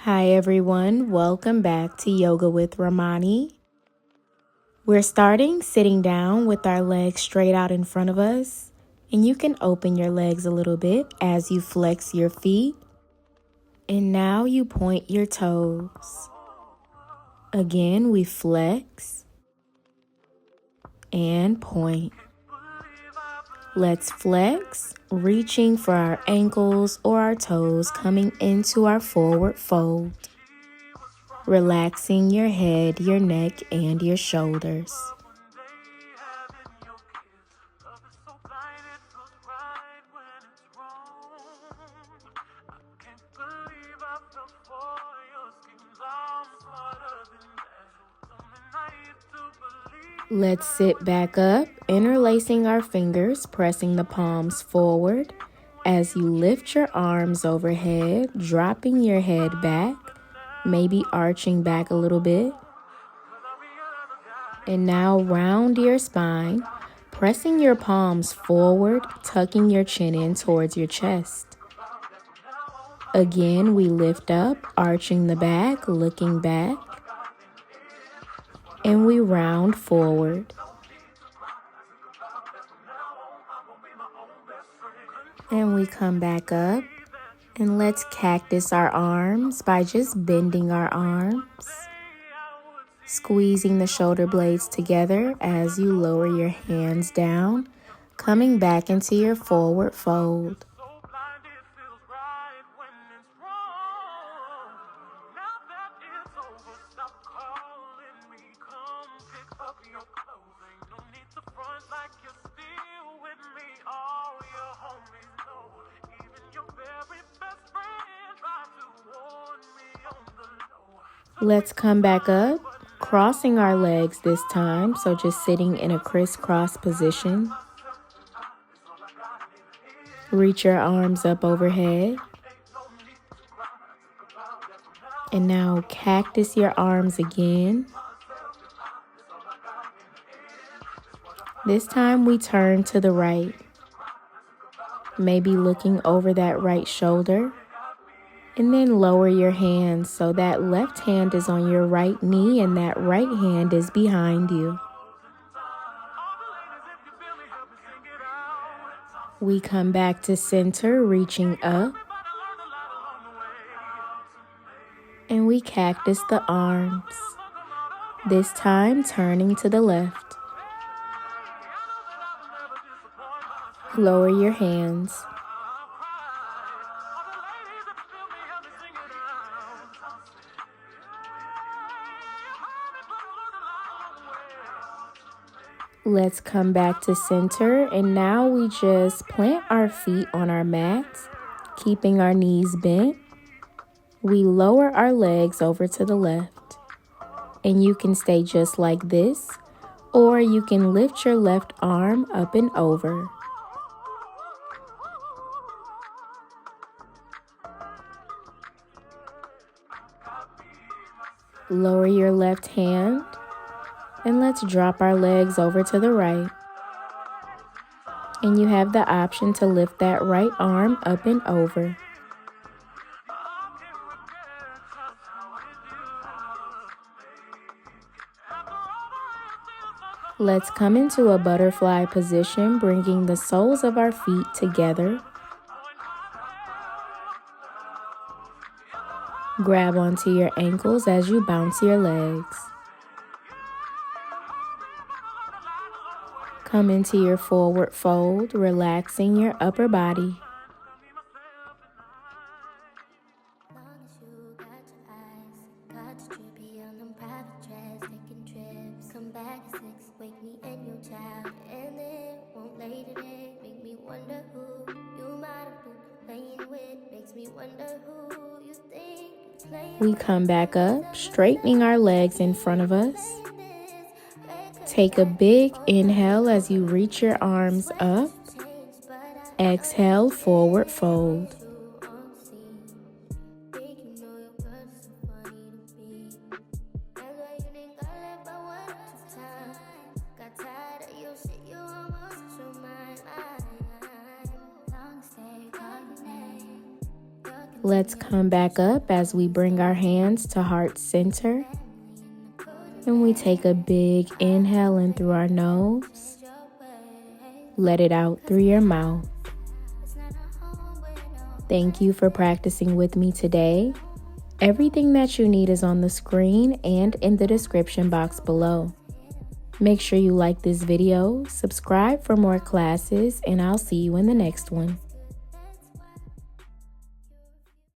Hi everyone, welcome back to Yoga with Ramoni. We're starting sitting down with our legs straight out in front of us, and you can open your legs a little bit as you flex your feet. And now you point your toes. Again, we flex and point. Let's flex, reaching for our ankles or our toes, coming into our forward fold. Relaxing your head, your neck, and your shoulders. Let's sit back up, interlacing our fingers, pressing the palms forward as you lift your arms overhead, dropping your head back, maybe arching back a little bit. And now round your spine, pressing your palms forward, tucking your chin in towards your chest. Again, we lift up, arching the back, looking back, and we round forward. And we come back up, and let's cactus our arms by just bending our arms. Squeezing the shoulder blades together as you lower your hands down, coming back into your forward fold. Let's come back up, crossing our legs this time, so just sitting in a crisscross position. Reach your arms up overhead. And now cactus your arms again. This time we turn to the right, maybe looking over that right shoulder. And then lower your hands so that left hand is on your right knee and that right hand is behind you. We come back to center, reaching up. And we cactus the arms. This time turning to the left. Lower your hands. Let's come back to center, and now we just plant our feet on our mats, keeping our knees bent. We lower our legs over to the left, and you can stay just like this, or you can lift your left arm up and over. Lower your left hand. And let's drop our legs over to the right. And you have the option to lift that right arm up and over. Let's come into a butterfly position, bringing the soles of our feet together. Grab onto your ankles as you bounce your legs. Come into your forward fold, relaxing your upper body. We come back up, straightening our legs in front of us. Take a big inhale as you reach your arms up. Exhale, forward fold. Let's come back up as we bring our hands to heart center. And we take a big inhale in through our nose. Let it out through your mouth. Thank you for practicing with me today. Everything that you need is on the screen and in the description box below. Make sure you like this video, subscribe for more classes, and I'll see you in the next one.